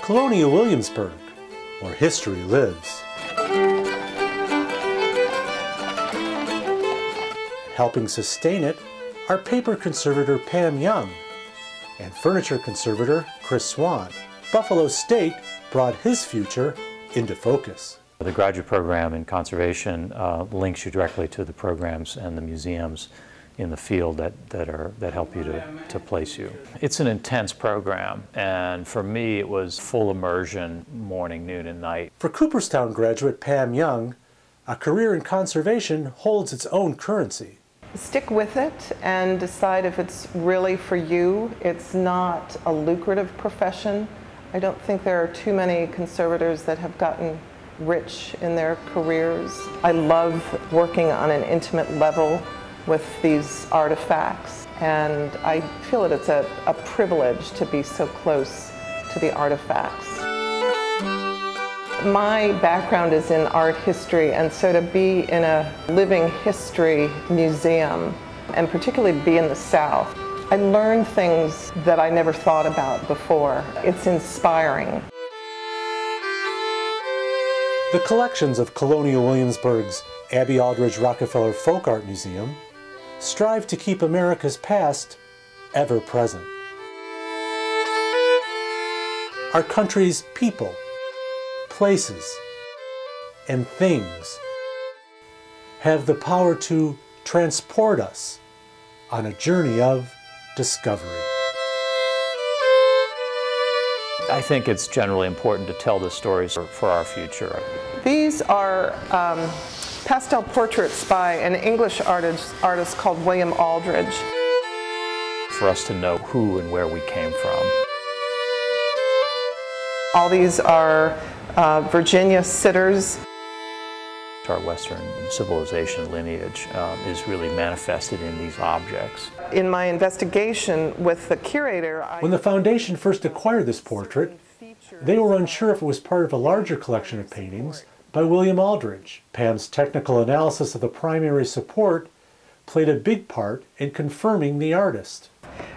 Colonial Williamsburg, where history lives. Helping sustain it are paper conservator Pam Young and furniture conservator Chris Swan. Buffalo State brought his future into focus. The graduate program in conservation links you directly to the programs and the museums in the field that help you to place you. It's an intense program, and for me it was full immersion morning, noon, and night. For Cooperstown graduate Pam Young, a career in conservation holds its own currency. Stick with it and decide if it's really for you. It's not a lucrative profession. I don't think there are too many conservators that have gotten rich in their careers. I love working on an intimate level with these artifacts, and I feel that it's a privilege to be so close to the artifacts. My background is in art history, and so to be in a living history museum, and particularly be in the South, I learned things that I never thought about before. It's inspiring. The collections of Colonial Williamsburg's Abbey Aldrich Rockefeller Folk Art Museum strive to keep America's past ever present. Our country's people, places, and things have the power to transport us on a journey of discovery. I think it's generally important to tell the stories for our future. These are pastel portraits by an English artist called William Aldrich. For us to know who and where we came from. All these are Virginia sitters. Our Western civilization lineage is really manifested in these objects. In my investigation with the curator, when the foundation first acquired this portrait, they were unsure if it was part of a larger collection of paintings by William Aldrich. Pam's technical analysis of the primary support played a big part in confirming the artist.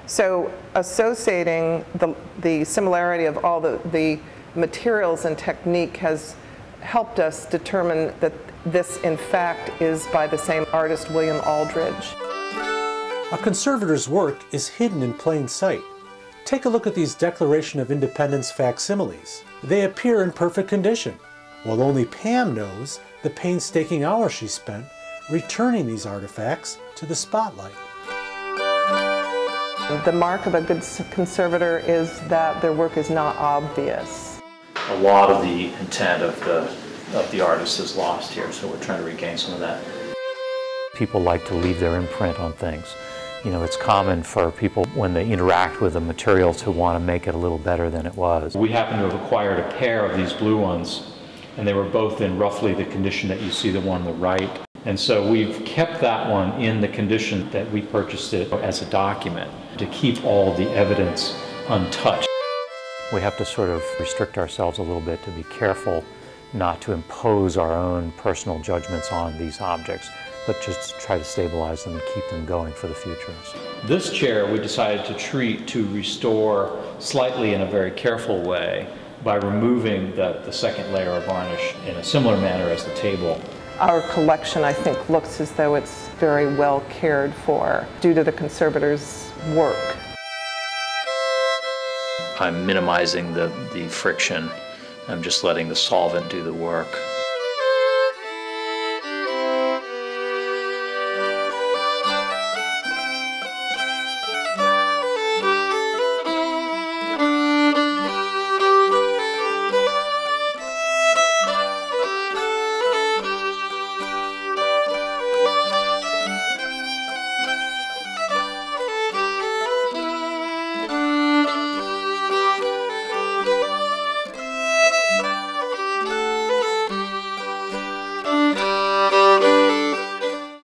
So associating the similarity of all the materials and technique has helped us determine that this, in fact, is by the same artist, William Aldrich. A conservator's work is hidden in plain sight. Take a look at these Declaration of Independence facsimiles. They appear in perfect condition, while only Pam knows the painstaking hours she spent returning these artifacts to the spotlight. The mark of a good conservator is that their work is not obvious. A lot of the intent of the artist is lost here, so we're trying to regain some of that. People like to leave their imprint on things. You know, it's common for people when they interact with a material to want to make it a little better than it was. We happen to have acquired a pair of these blue ones, and they were both in roughly the condition that you see the one on the right. And so we've kept that one in the condition that we purchased it as a document to keep all the evidence untouched. We have to sort of restrict ourselves a little bit to be careful not to impose our own personal judgments on these objects, but just try to stabilize them and keep them going for the future. This chair we decided to restore slightly in a very careful way by removing the second layer of varnish in a similar manner as the table. Our collection, I think, looks as though it's very well cared for due to the conservator's work. I'm minimizing the friction. I'm just letting the solvent do the work.